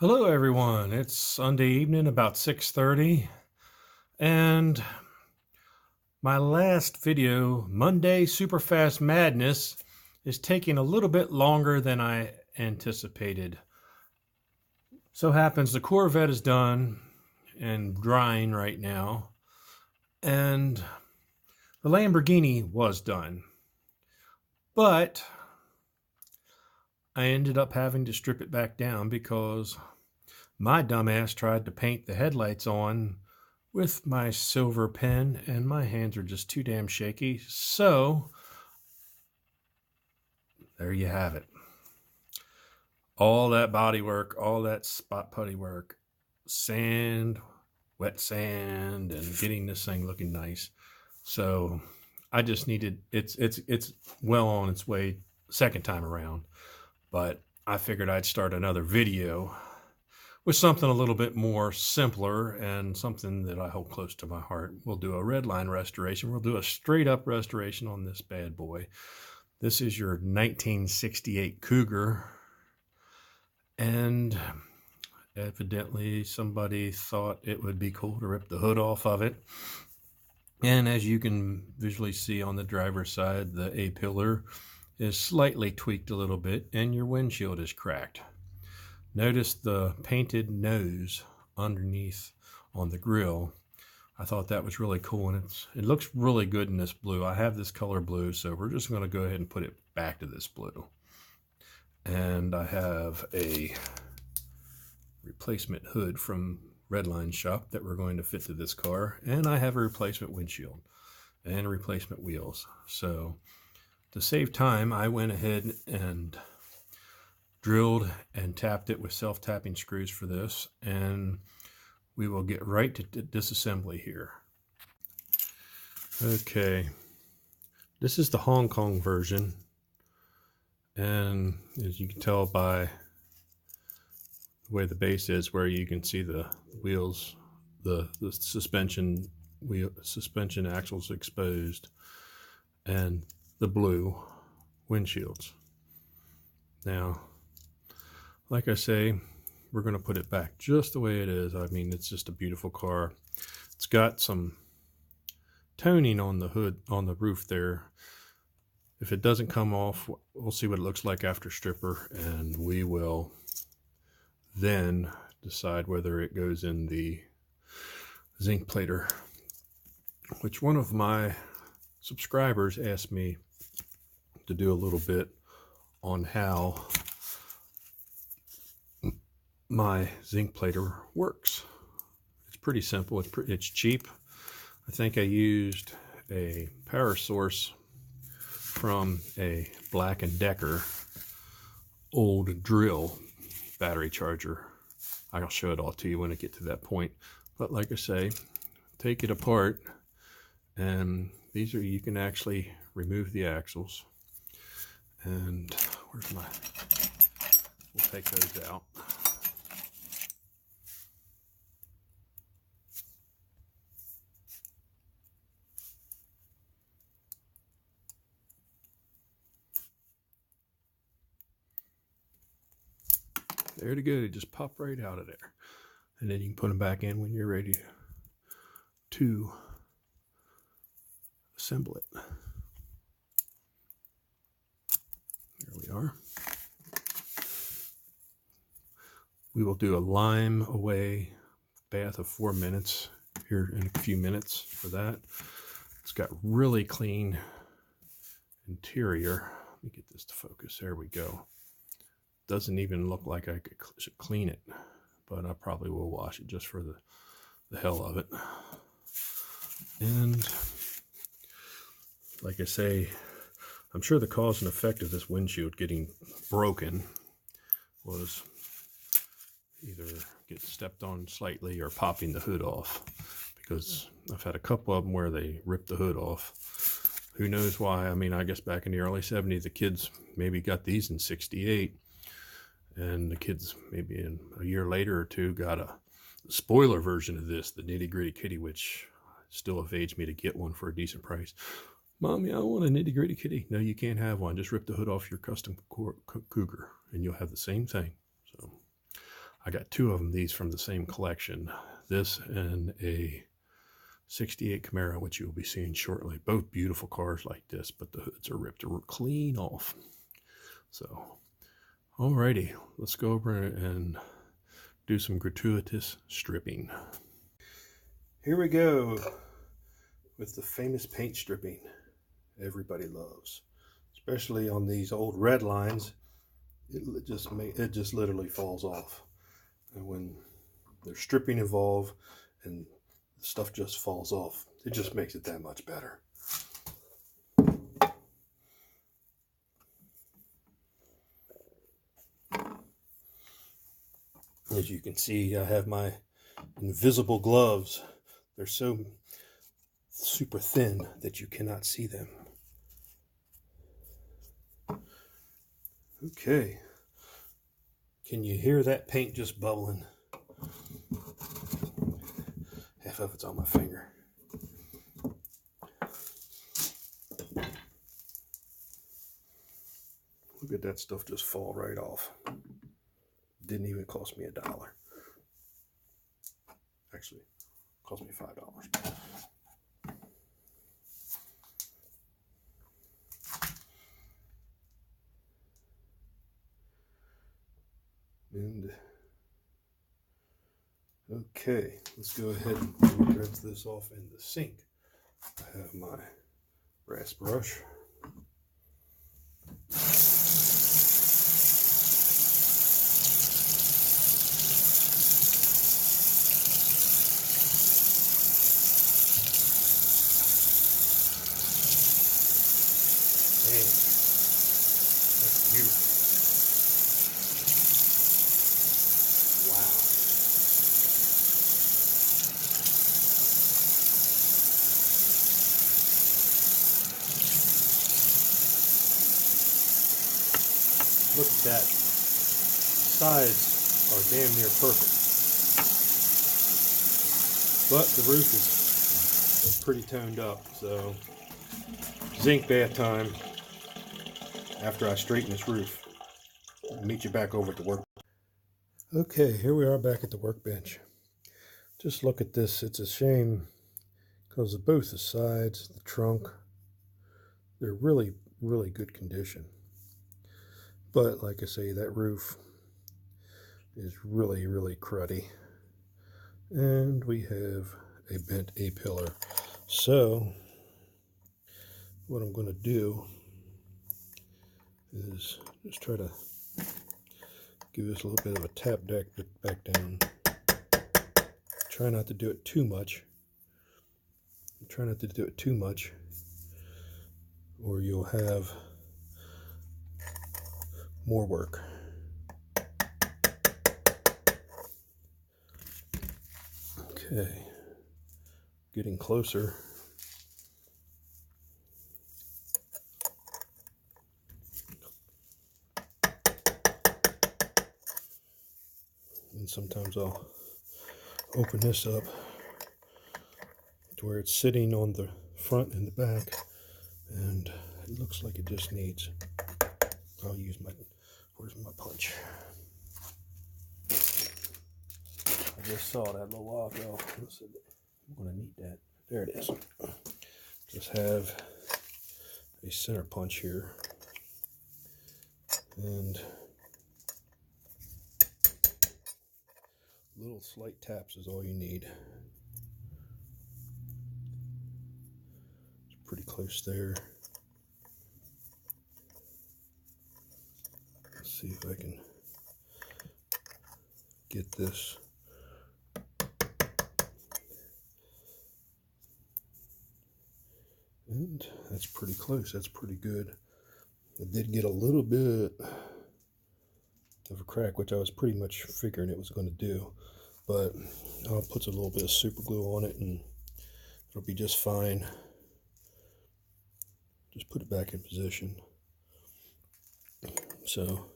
Hello everyone, it's Sunday evening about 6:30 and my last video, Monday Superfast Madness, is taking a little bit longer than I anticipated. So happens the Corvette is done and drying right now, and the Lamborghini was done. But I ended up having to strip it back down because my dumbass tried to paint the headlights on with my silver pen, and my hands are just too damn shaky. So there you have it. All that body work, all that spot putty work, sand, wet sand, and getting this thing looking nice. So I just needed, it's well on its way second time around, but I figured I'd start another video with something a little bit more simpler and something that I hold close to my heart. We'll do a Redline restoration. We'll do a straight up restoration on this bad boy. This is your 1968 Cougar. And evidently somebody thought it would be cool to rip the hood off of it. And as you can visually see on the driver's side, the A-pillar is slightly tweaked a little bit and your windshield is cracked. Notice the painted nose underneath on the grill. I thought that was really cool, and it looks really good in this blue. I have this color blue, so we're just going to go ahead and put it back to this blue. And I have a replacement hood from Redline shop that we're going to fit to this car, and I have a replacement windshield and replacement wheels. So to save time, I went ahead and drilled and tapped it with self-tapping screws for this, and we will get right to disassembly here. Okay, this is the Hong Kong version, and as you can tell by the way the base is, where you can see the wheels, the suspension axles exposed, and the blue windshields. Now, like I say, we're going to put it back just the way it is. I mean, it's just a beautiful car. It's got some toning on the hood, on the roof there. If it doesn't come off, we'll see what it looks like after stripper, and we will then decide whether it goes in the zinc plater, which one of my subscribers asked me to do a little bit on how my zinc plater works. It's pretty simple. It's cheap. I think I used a power source from a Black & Decker old drill battery charger. I'll show it all to you when I get to that point. But like I say, take it apart, and these are, you can actually remove the axles. And where's my, we'll take those out. There to go, they just pop right out of there. And then you can put them back in when you're ready to assemble it. There we are. We will do a lime away bath of 4 minutes here in a few minutes for that. It's got really clean interior. Let me get this to focus. There we go. Doesn't even look like I should clean it, but I probably will wash it just for the hell of it. And like I say, I'm sure the cause and effect of this windshield getting broken was either getting stepped on slightly or popping the hood off, because I've had a couple of them where they ripped the hood off. Who knows why? I mean, I guess back in the early 70s, the kids maybe got these in 68. And the kids, maybe in a year later or two, got a spoiler version of this, the Nitty Gritty Kitty, which still evades me to get one for a decent price. Mommy, I want a Nitty Gritty Kitty. No, you can't have one. Just rip the hood off your custom Cougar, and you'll have the same thing. So I got two of them, these from the same collection. This and a 68 Camaro, which you'll be seeing shortly. Both beautiful cars like this, but the hoods are ripped clean off. So, alrighty, let's go over and do some gratuitous stripping. Here we go with the famous paint stripping everybody loves, especially on these old Redlines. It just literally falls off, and when there's stripping involved and the stuff just falls off, it just makes it that much better. As you can see, I have my invisible gloves. They're so super thin that you cannot see them. Okay. Can you hear that paint just bubbling? Half of it's on my finger. Look at that stuff just fall right off. Didn't even cost me $1. Actually, it cost me $5. And okay, let's go ahead and rinse this off in the sink. I have my brass brush. Man, that's beautiful. Wow. Look at that. Sides are damn near perfect. But the roof is pretty toned up, so zinc bath time after I straighten this roof. I'll meet you back over at the work. Okay, here we are back at the workbench. Just look at this. It's a shame because of both the sides, the trunk, they're really, really good condition. But like I say, that roof is really, really cruddy. And we have a bent A-pillar. So what I'm going to do is just try to give this a little bit of a tap back down. Try not to do it too much. Try not to do it too much, or you'll have more work. Okay, getting closer. And sometimes I'll open this up to where it's sitting on the front and the back, and it looks like it just needs, I'll use my, where's my punch? I just saw that a little while ago. I'm going to need that. There it is. Just have a center punch here, and little slight taps is all you need. It's pretty close there. Let's see if I can get this. And that's pretty close. That's pretty good. I did get a little bit of a crack, which I was pretty much figuring it was going to do, but I'll put a little bit of super glue on it and it'll be just fine. Just put it back in position. So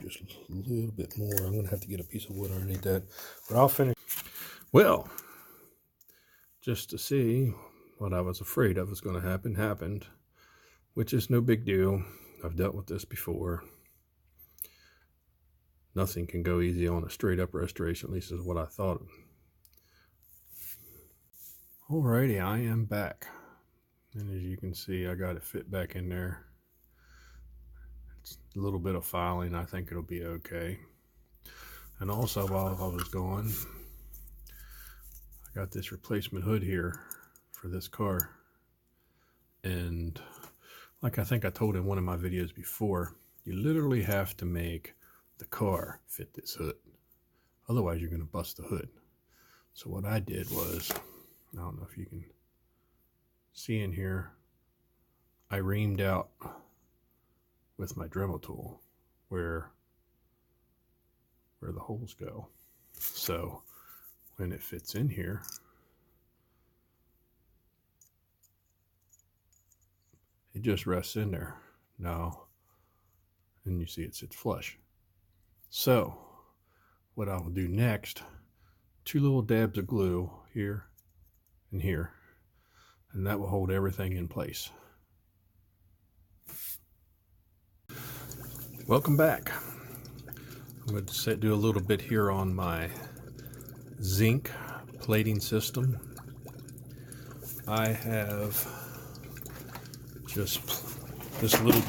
just a little bit more. I'm going to have to get a piece of wood underneath that, but I'll finish. Well, just to see what I was afraid of was going to happen happened, which is no big deal. I've dealt with this before. nothing can go easy on a straight up restoration, at least is what I thought. Alrighty, I am back. And as you can see, I got it fit back in there. It's a little bit of filing. I think it'll be okay. And also, while I was gone, I got this replacement hood here for this car. And like I think I told in one of my videos before, you literally have to make the car fit this hood. Otherwise, you're going to bust the hood. So what I did was, I don't know if you can see in here, I reamed out with my Dremel tool where the holes go. So when it fits in here, it just rests in there now, and you see it sits flush. So what I will do next, 2 little dabs of glue here and here, and that will hold everything in place. Welcome back. I'm going to do a little bit here on my zinc plating system. I have just this little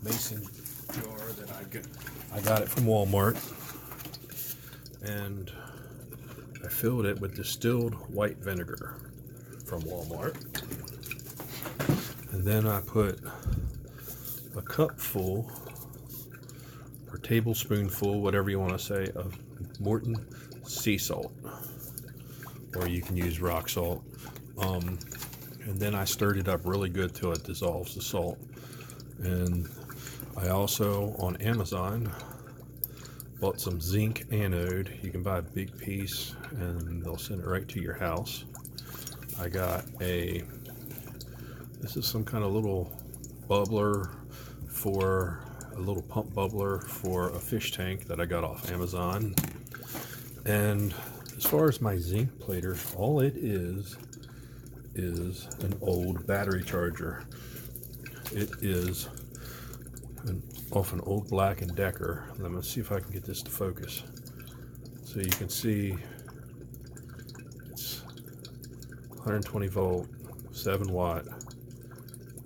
mason jar that I got it from Walmart, and I filled it with distilled white vinegar from Walmart, and then I put a cupful or tablespoonful, whatever you want to say, of Morton sea salt, or you can use rock salt. And then I stirred it up really good till it dissolves the salt. And I also, on Amazon, bought some zinc anode. You can buy a big piece and they'll send it right to your house. I got this is some kind of little bubbler for a little pump bubbler for a fish tank that I got off Amazon. And as far as my zinc plater, all it is an old battery charger. It is off an old Black & Decker. Let me see if I can get this to focus. So you can see it's 120 volt, 7 watt,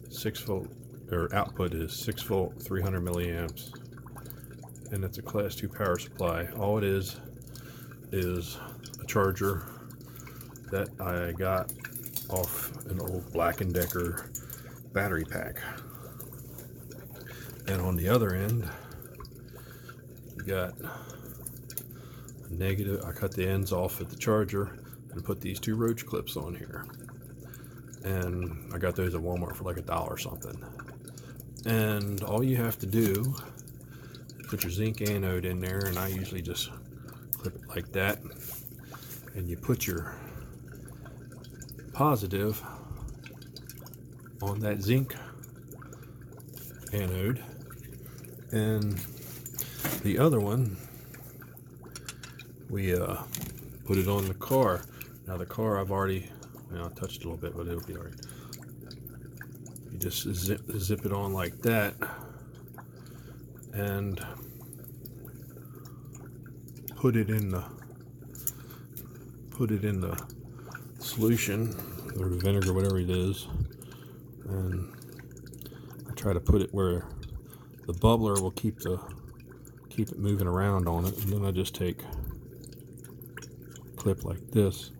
6 volt, or output is 6 volt, 300 milliamps, and it's a class 2 power supply. All it is a charger that I got off an old Black & Decker battery pack. And on the other end, you got a negative. I cut the ends off at the charger and put these 2 roach clips on here. And I got those at Walmart for like $1 or something. And all you have to do is put your zinc anode in there, and I usually just clip it like that. And you put your positive on that zinc anode, and the other one we put it on the car. Now the car I've already, I touched it a little bit, but it'll be alright. You just zip it on like that, and put it in the solution or the vinegar, whatever it is, and I try to put it where the bubbler will keep it moving around on it, and then I just take a clip like this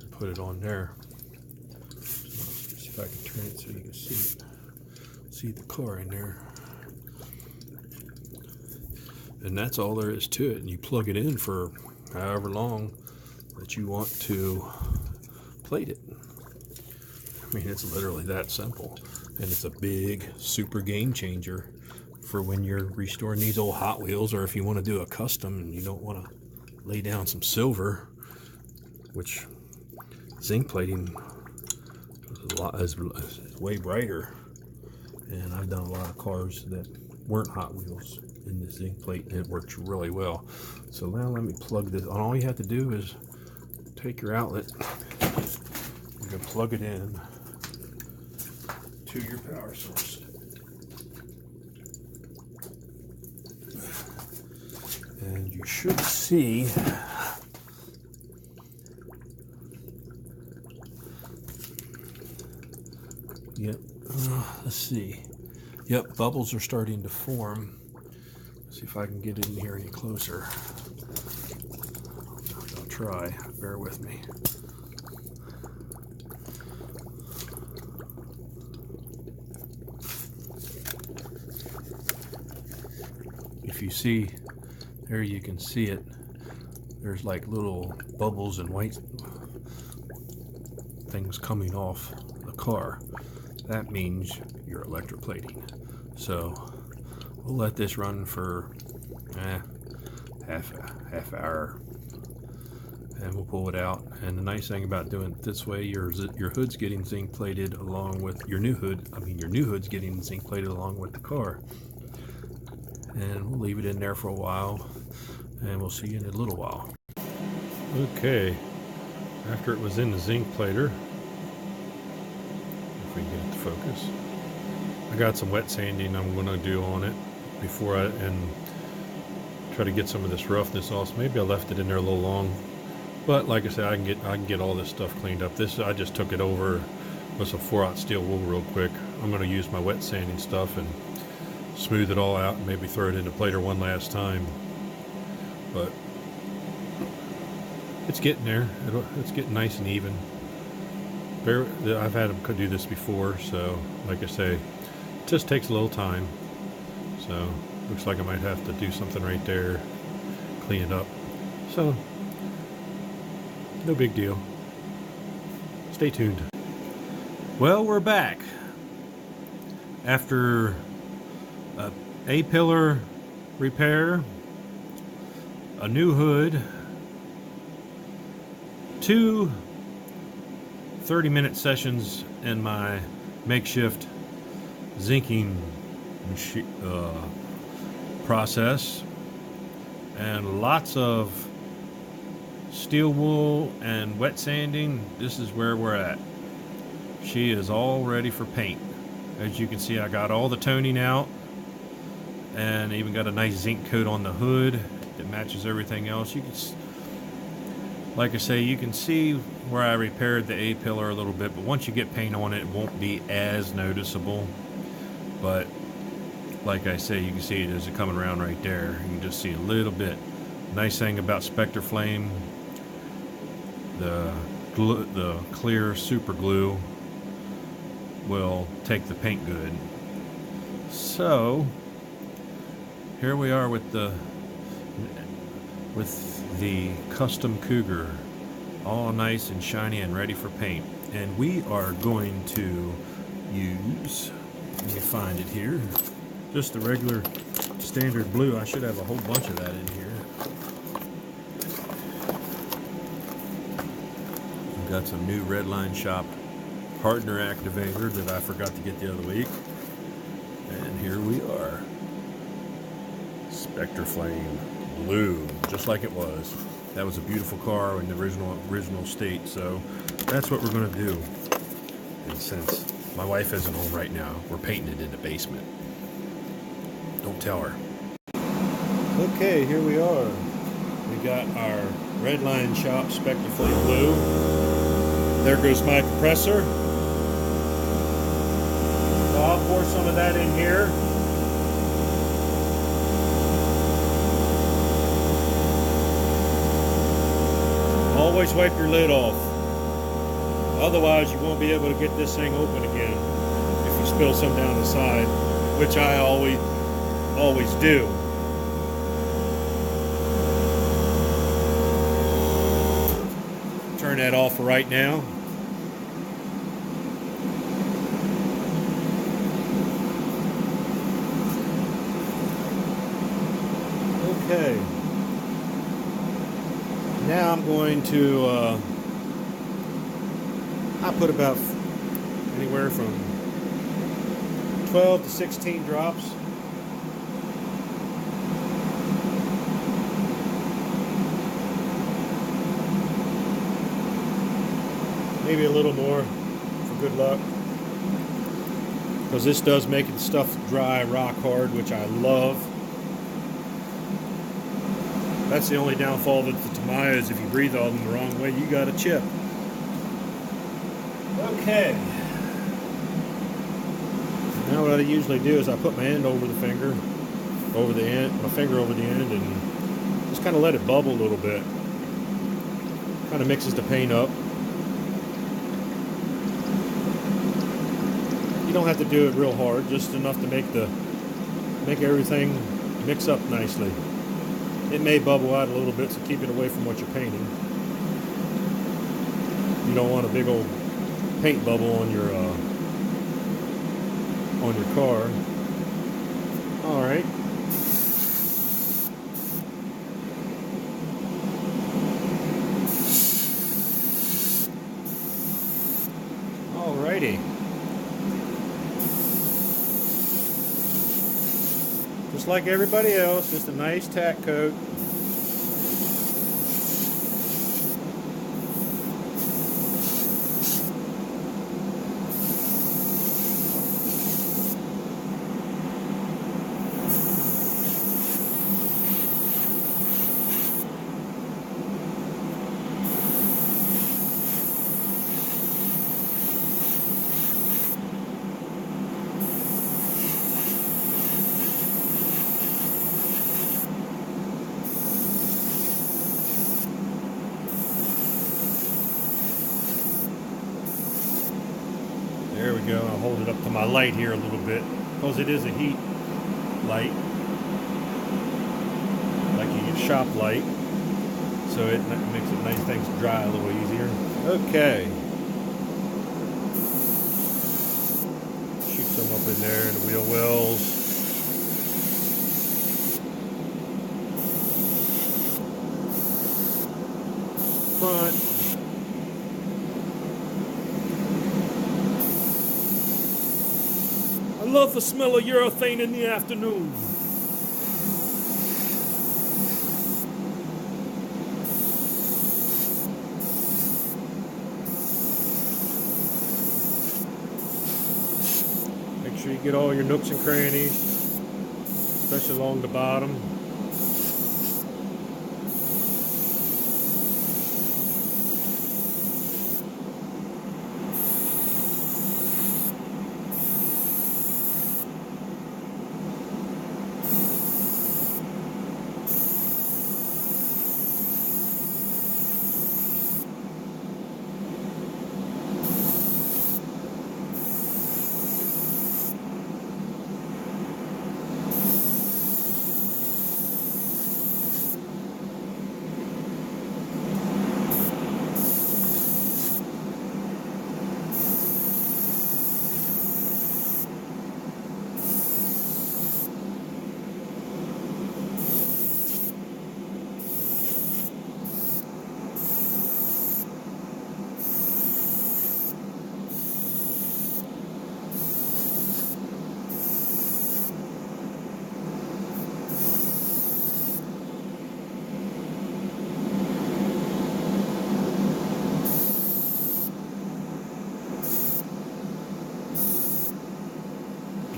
and put it on there. So, see if I can turn it so you can see the car in there. And that's all there is to it, and you plug it in for however long that you want to plate it. I mean, it's literally that simple, and it's a big super game changer for when you're restoring these old Hot Wheels, or if you want to do a custom and you don't want to lay down some silver, which zinc plating is way brighter. And I've done a lot of cars that weren't Hot Wheels in the zinc plate, and it works really well. So now let me plug this on. All you have to do is take your outlet, you can plug it in to your power source, And you should see yep, let's see. Yep, bubbles are starting to form. Let's see if I can get in here any closer. I'll try. Bear with me. If you see, there you can see it. There's like little bubbles and white things coming off the car. That means you're electroplating. So we'll let this run for half hour, and we'll pull it out. And the nice thing about doing it this way, your hood's getting zinc plated along with your new hood. Your new hood's getting zinc plated along with the car. And we'll leave it in there for a while, and we'll see you in a little while. Okay, after it was in the zinc plater, if we can get it to focus, I got some wet sanding I'm going to do on it before and try to get some of this roughness off. So maybe I left it in there a little long, but like I said, I can get all this stuff cleaned up. This, I just took it over with some 4/0 steel wool real quick. I'm going to use my wet sanding stuff and smooth it all out and maybe throw it in the plater one last time. But it's getting there. It's getting nice and even. I've had them do this before, so like I say, it just takes a little time. So looks like I might have to do something right there, clean it up. So no big deal. Stay tuned. Well, we're back after a A-pillar repair, a new hood, 2 30-minute sessions in my makeshift zinking process, and lots of steel wool and wet sanding. This is where we're at. She is all ready for paint. As you can see, I got all the toning out and even got a nice zinc coat on the hood that matches everything else. You can, like I say, you can see where I repaired the A-pillar a little bit, but once you get paint on it, it won't be as noticeable. But like I say, you can see it as it coming around right there. You can just see a little bit. Nice thing about Spectre Flame, the clear super glue will take the paint good. So here we are with the custom Cougar, all nice and shiny and ready for paint. And we are going to use, let me find it here, just the regular standard blue. I should have a whole bunch of that in here. We've got some new Redline shop partner activator that I forgot to get the other week. And here we are. Spectre Flame blue, just like it was. That was a beautiful car in the original state, so that's what we're going to do. And since my wife isn't home right now, we're painting it in the basement. Don't tell her. Okay, here we are. We got our Redline shop Spectre Flame blue. There goes my compressor. So I'll pour some of that in here. Always wipe your lid off. Otherwise, you won't be able to get this thing open again if you spill some down the side, which I always do. Turn that off for right now. Okay. Now I'm going to, I put about anywhere from 12 to 16 drops. Maybe a little more for good luck. Because this does make the stuff dry rock hard, which I love. That's the only downfall with the Tamiya is if you breathe on them the wrong way, you got a chip. Okay. Now what I usually do is I put my end over the finger, over the end, my finger over the end, and just kind of let it bubble a little bit. Kind of mixes the paint up. You don't have to do it real hard, just enough to make everything mix up nicely. It may bubble out a little bit, so keep it away from what you're painting. You don't want a big old paint bubble on your car. All right. Alrighty. Just like everybody else, just a nice tack coat. There we go. I'll hold it up to my light here a little bit because it is a heat light, like a shop light, so it makes it nice things dry a little easier. Okay. Shoot some up in there in the wheel wells. Front. I love the smell of urethane in the afternoon. Make sure you get all your nooks and crannies, especially along the bottom.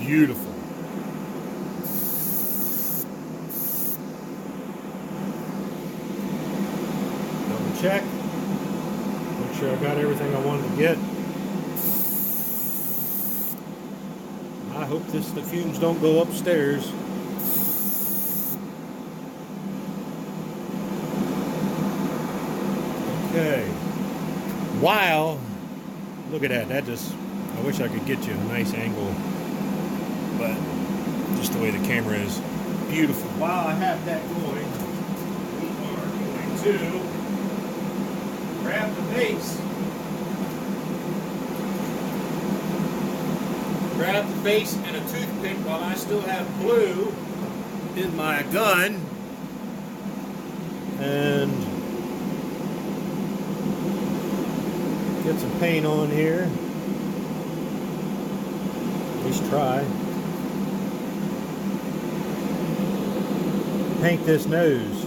Beautiful. Double check. Make sure I got everything I wanted to get. I hope the fumes don't go upstairs. Okay. Wow. Look at that. I wish I could get you a nice angle. But just the way the camera is, beautiful. While I have that going, we are going to grab the base. Grab the base and a toothpick while I still have blue in my gun. And get some paint on here. At least try. Paint this nose.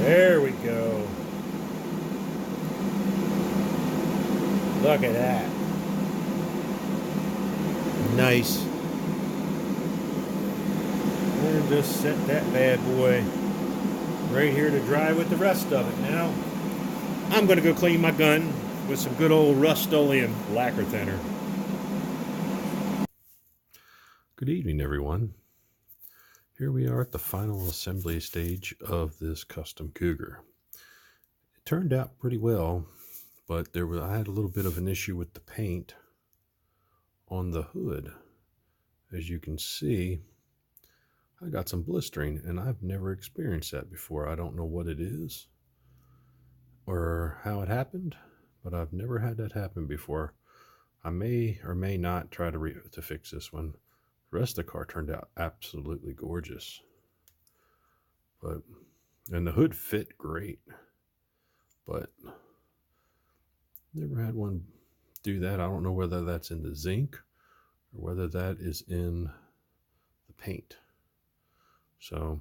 There we go. Look at that. Nice. And just set that bad boy right here to dry with the rest of it. Now, I'm going to go clean my gun with some good old Rust-Oleum lacquer thinner. Good evening, everyone. Here we are at the final assembly stage of this custom Cougar. It turned out pretty well, but I had a little bit of an issue with the paint on the hood. As you can see, I got some blistering, and I've never experienced that before. I don't know what it is or how it happened, but I've never had that happen before. I may or may not try to fix this one. The rest of the car turned out absolutely gorgeous, and the hood fit great, but never had one do that. I don't know whether that's in the zinc or whether that is in the paint. So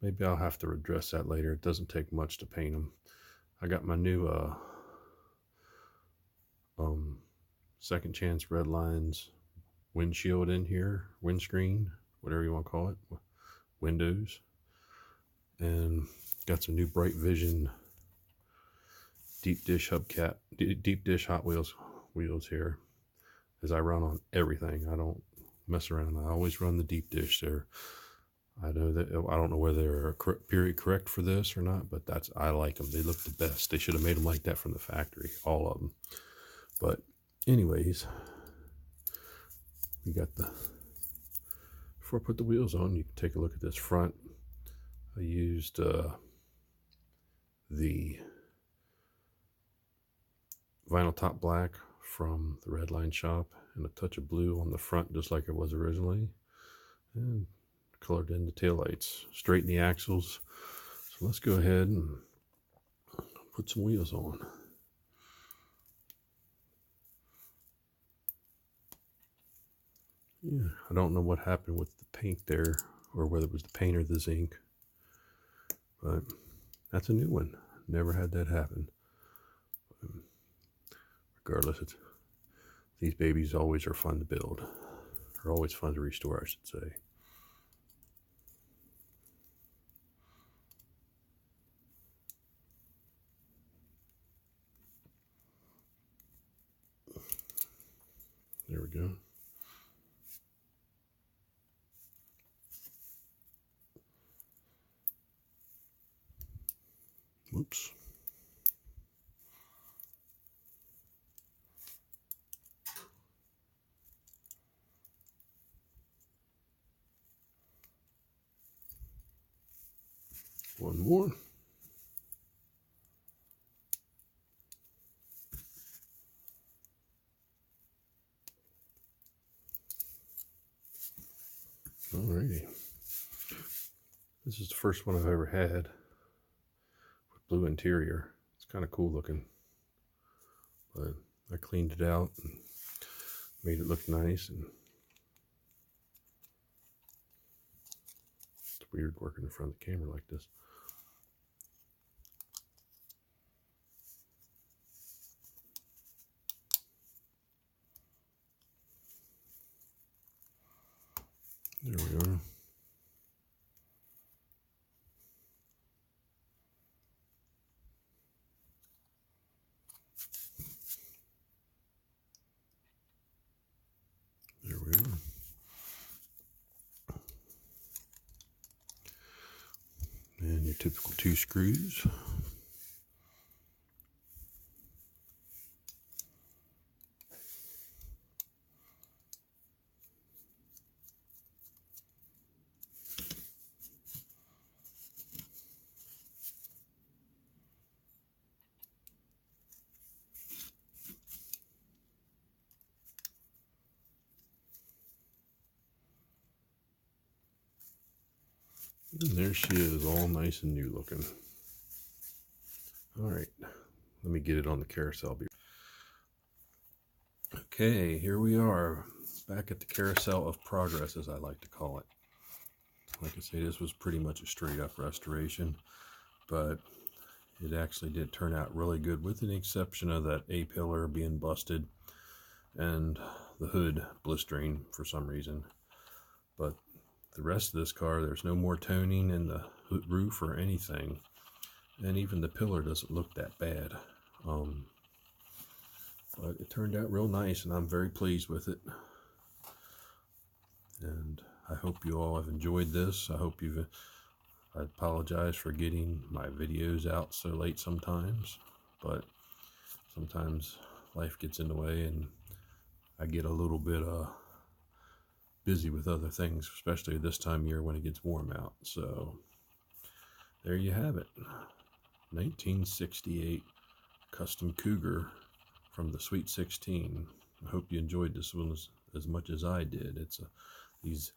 maybe I'll have to address that later. It doesn't take much to paint them. I got my new Second Chance Redline's windshield in here, windscreen, whatever you want to call it, windows, and got some new Bright Vision deep dish hubcap, deep dish Hot Wheels here. As I run on everything, I don't mess around. I always run the deep dish there. I know that I don't know whether they're period correct for this or not, but I like them. They look the best. They should have made them like that from the factory, all of them. But anyways, we got before I put the wheels on, you can take a look at this front. I used the vinyl top black from the Redline shop and a touch of blue on the front, just like it was originally, and colored in the taillights, straighten the axles. So let's go ahead and put some wheels on. Yeah, I don't know what happened with the paint there, or whether it was the paint or the zinc, but that's a new one. Never had that happen. Regardless, these babies always are fun to build, or always fun to restore, I should say. There we go. Whoops. One more. Alrighty. This is the first one I've ever had with blue interior. It's kind of cool looking, but I cleaned it out and made it look nice. And it's weird working in front of the camera like this. There we are. There we are. And your typical 2 screws. And there she is, all nice and new looking. All right, let me get it on the carousel. Okay, here we are, back at the carousel of progress, as I like to call it. Like I say, this was pretty much a straight up restoration, but it actually did turn out really good, with the exception of that A-pillar being busted and the hood blistering for some reason. But the rest of this car, there's no more toning in the roof or anything, and even the pillar doesn't look that bad. But it turned out real nice, and I'm very pleased with it. And I hope you all have enjoyed this. I apologize for getting my videos out so late sometimes, but sometimes life gets in the way and I get a little bit busy with other things, especially this time of year when it gets warm out. So there you have it. 1968 custom Cougar from the Sweet 16. I hope you enjoyed this one as much as I did. These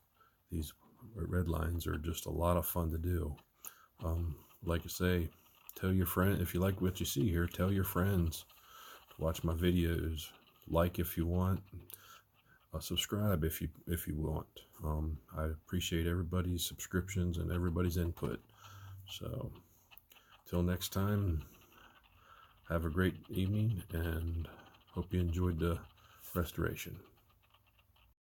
Redlines are just a lot of fun to do. Like I say, tell your friend, if you like what you see here, tell your friends to watch my videos. Like if you want, subscribe if you want. I appreciate everybody's subscriptions and everybody's input. So till next time, have a great evening and hope you enjoyed the restoration.